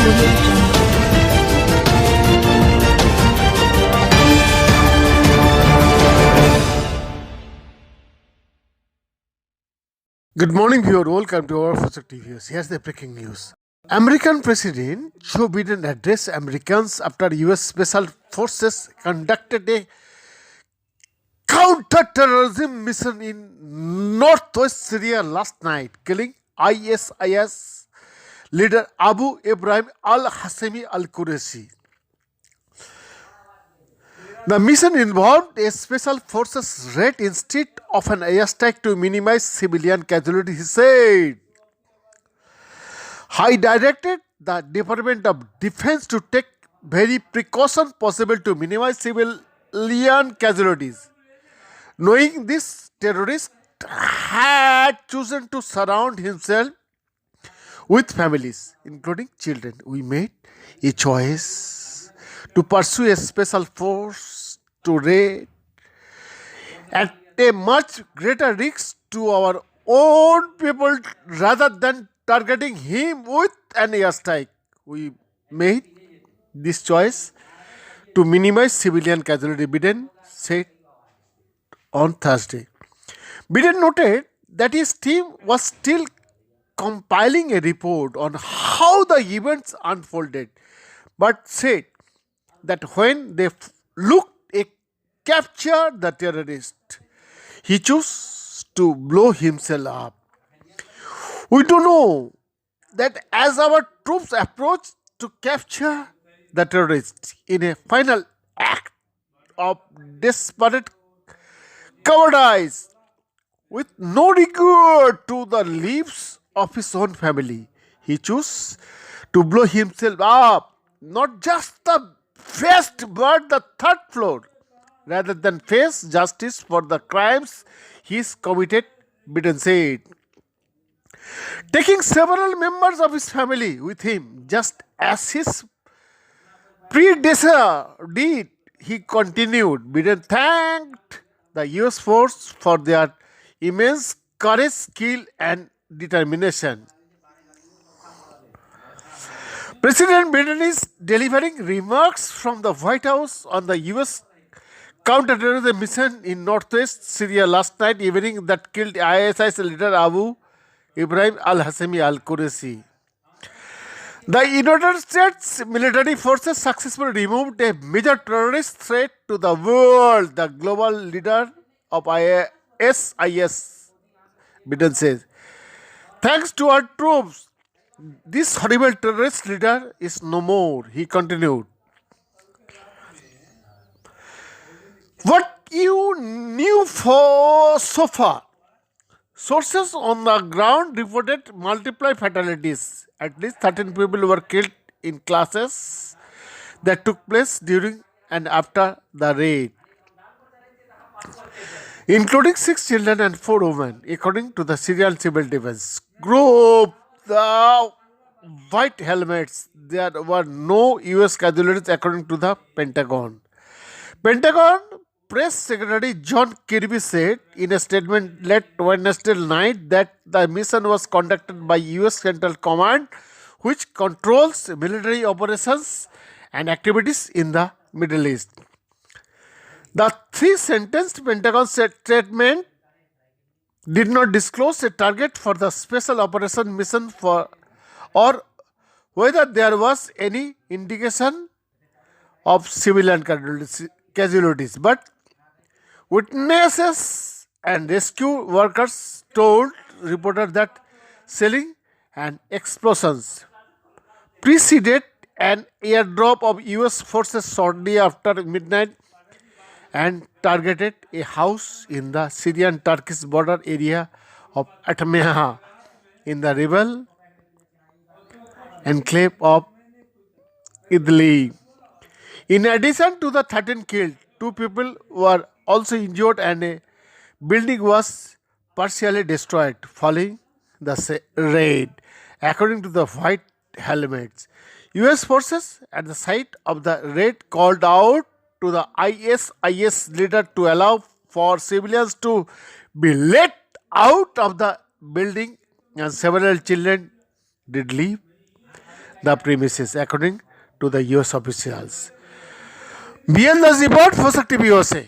Audio Jungle. Good morning, viewer. Welcome to our Future TVS. Here's the breaking news. American President Joe Biden addressed Americans after U.S. Special Forces conducted a counter-terrorism mission in northwest Syria last night, killing ISIS leader Abu Ibrahim al-Hashemi al-Qurayshi. The mission involved a special forces raid instead of an airstrike to minimize civilian casualties, he said. I directed the Department of Defense to take very precautions possible to minimize civilian casualties. Knowing this terrorist had chosen to surround himself with families, including children, we made a choice to pursue a special force to raid at a much greater risk to our own people rather than targeting him with an airstrike. We made this choice to minimize civilian casualty, Biden said on Thursday. Biden noted that his team was still compiling a report on how the events unfolded, but said that when they looked at capture the terrorist, he chose to blow himself up. We do know that as our troops approach to capture the terrorists in a final act of desperate cowardice, with no regard to the lives of his own family, he chose to blow himself up, not just the first but the third floor, rather than face justice for the crimes he's committed, Biden said. Taking several members of his family with him, just as his predecessor did, he continued. Biden thanked the US force for their immense courage, skill, and determination. President Biden is delivering remarks from the White House on the US counter-terrorism mission in northwest Syria last night evening that killed ISIS leader Abu Ibrahim al-Hashemi al-Qurayshi. The United States military forces successfully removed a major terrorist threat to the world, the global leader of ISIS, Biden says. Thanks to our troops, this horrible terrorist leader is no more, he continued. What you knew so far? Sources on the ground reported multiple fatalities. At least 13 people were killed in clashes that took place during and after the raid, including 6 children and 4 women, according to the Syrian Civil Defense Group. The White Helmets, there were no US casualties, according to the Pentagon. Pentagon Press Secretary John Kirby said in a statement late Wednesday night that the mission was conducted by US Central Command, which controls military operations and activities in the Middle East. The 3-sentence Pentagon statement did not disclose a target for the special operation mission or whether there was any indication of civilian casualties, but witnesses and rescue workers told reporters that shelling and explosions preceded an airdrop of US forces shortly after midnight and targeted a house in the Syrian-Turkish border area of Atmeha in the rebel enclave of Idlib. In addition to the 13 killed, 2 people were also injured and a building was partially destroyed following the raid, according to the White Helmets. US forces at the site of the raid called out to the ISIS leader to allow for civilians to be let out of the building, and several children did leave the premises, according to the US officials. Beyond the report, Fosak TV USA.